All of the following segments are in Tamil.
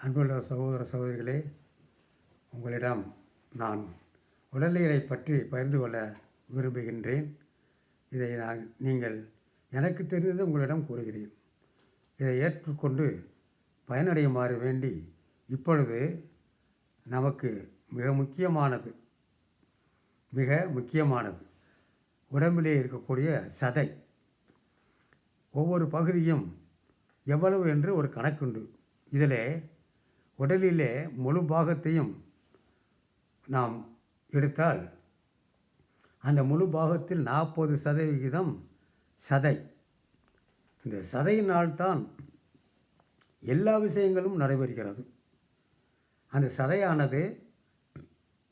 அன்புள்ள சகோதர சகோதரிகளே, உங்களிடம் நான் உடல்நீரை பற்றி பகிர்ந்து கொள்ள விரும்புகின்றேன். இதை நீங்கள் எனக்கு தெரிந்ததை உங்களிடம் கூறுகிறேன். இதை ஏற்றுக்கொண்டு பயனடையுமாறு வேண்டி இப்பொழுது நமக்கு மிக முக்கியமானது உடம்பிலே இருக்கக்கூடிய சதை. ஒவ்வொரு பகுதியும் எவ்வளவு என்று ஒரு கணக்குண்டு. இதில் உடலிலே முழு பாகத்தையும் நாம் எடுத்தால் அந்த முழு பாகத்தில் 40% சதை. இந்த சதையினால்தான் எல்லா விஷயங்களும் நடைபெறுகிறது. அந்த சதையானது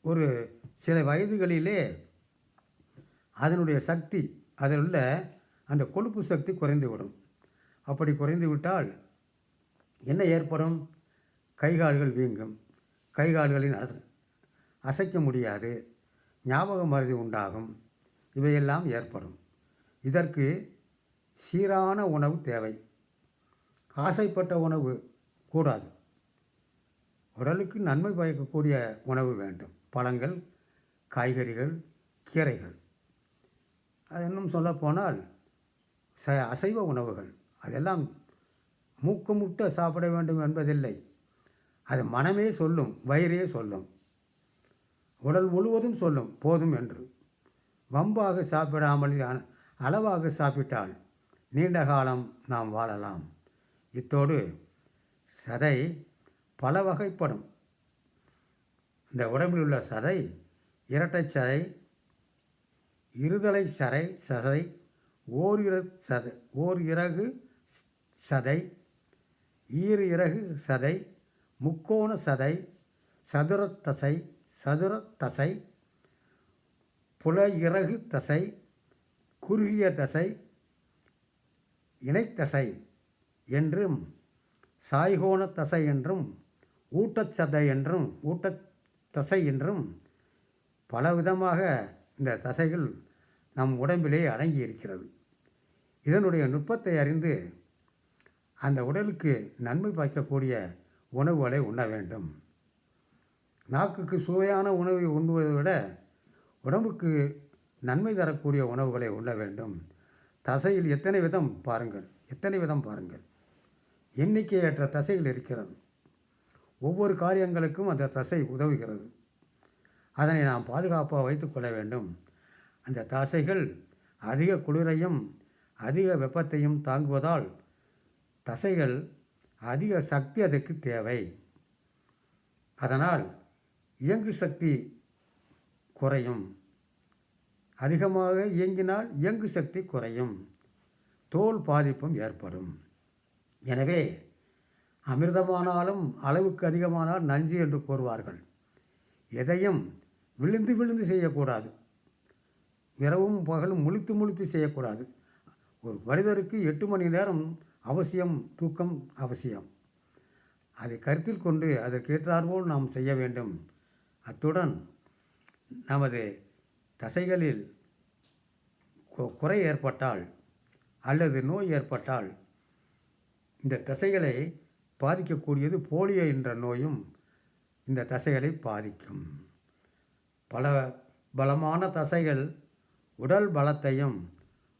ஒரு சில வயதுகளிலே அதனுடைய சக்தி, அதில் உள்ள அந்த கொழுப்பு சக்தி குறைந்துவிடும். அப்படி குறைந்து விட்டால் என்ன ஏற்படும்? கைகால்கள் வீங்கும், கைகால்களின் அசைக்க முடியாது, ஞாபக மறதி உண்டாகும், இவையெல்லாம் ஏற்படும். இதற்கு சீரான உணவு தேவை. ஆசைப்பட்ட உணவு கூடாது. உடலுக்கு நன்மை பயக்கக்கூடிய உணவு வேண்டும். பழங்கள், காய்கறிகள், கீரைகள். அது இன்னும் சொல்லப்போனால் அசைவ உணவுகள் அதெல்லாம் மூக்குமுட்ட சாப்பிட வேண்டும் என்பதில்லை. அது மனமே சொல்லும், வயிறே சொல்லும், உடல் முழுவதும் சொல்லும் போதும் என்று. வம்பாக சாப்பிடாமல் அளவாக சாப்பிட்டால் நீண்ட காலம் நாம் வாழலாம். இத்தோடு சதை பல வகைப்படும். இந்த உடம்பில் உள்ள சதை இரட்டை சதை, இருதலை சதை, ஓர் இறகு சதை, ஈறு இறகு சதை, முக்கோண சதை, சதுர தசை, புல இறகு தசை, குறுகிய தசை, இணைத்தசை என்றும், சாய்கோண தசை என்றும், ஊட்டத்தசை என்றும் பலவிதமாக இந்த தசைகள் நம் உடம்பிலே அடங்கி இருக்கிறது. இதனுடைய நுட்பத்தை அறிந்து அந்த உடலுக்கு நன்மை பயக்கக்கூடிய உணவுகளை உண்ண வேண்டும். நாக்குக்கு சுவையான உணவை உண்ணுவதை விட உடம்புக்கு நன்மை தரக்கூடிய உணவுகளை உண்ண வேண்டும். தசையில் எத்தனை விதம் பாருங்கள். எண்ணிக்கையற்ற தசைகள் இருக்கிறது. ஒவ்வொரு காரியங்களுக்கும் அந்த தசை உதவுகிறது. அதனை நாம் பாதுகாப்பாக வைத்து கொள்ள வேண்டும். அந்த தசைகள் அதிக குளிரையும் அதிக வெப்பத்தையும் தாங்குவதால் தசைகள் அதிக சக்தி அதற்கு தேவை. அதனால் இயங்கு சக்தி குறையும். அதிகமாக இயங்கினால் இயங்கு சக்தி குறையும், தோல் பாதிப்பும் ஏற்படும். எனவே அமிர்தமானாலும் அளவுக்கு அதிகமானால் நஞ்சு என்று கூறுவார்கள். எதையும் விழுந்து செய்யக்கூடாது. இரவும் பகலும் முழித்து செய்யக்கூடாது. ஒரு மனிதருக்கு 8 மணி நேரம் அவசியம், தூக்கம் அவசியம். அதை கருத்தில் கொண்டு அதற்கேற்றாற்போல் நாம் செய்ய வேண்டும். அத்துடன் நமது தசைகளில் குறை ஏற்பட்டால் அல்லது நோய் ஏற்பட்டால் இந்த தசைகளை பாதிக்கக்கூடியது போலியோ என்ற நோயும் இந்த தசைகளை பாதிக்கும். பலமான தசைகள் உடல் பலத்தையும்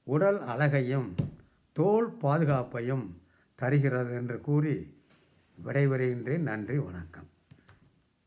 உடல் அழகையும் தோல் பாதுகாப்பையும் தருகிறது என்று கூறி விடைபெறுகின்றேன். நன்றி, வணக்கம்.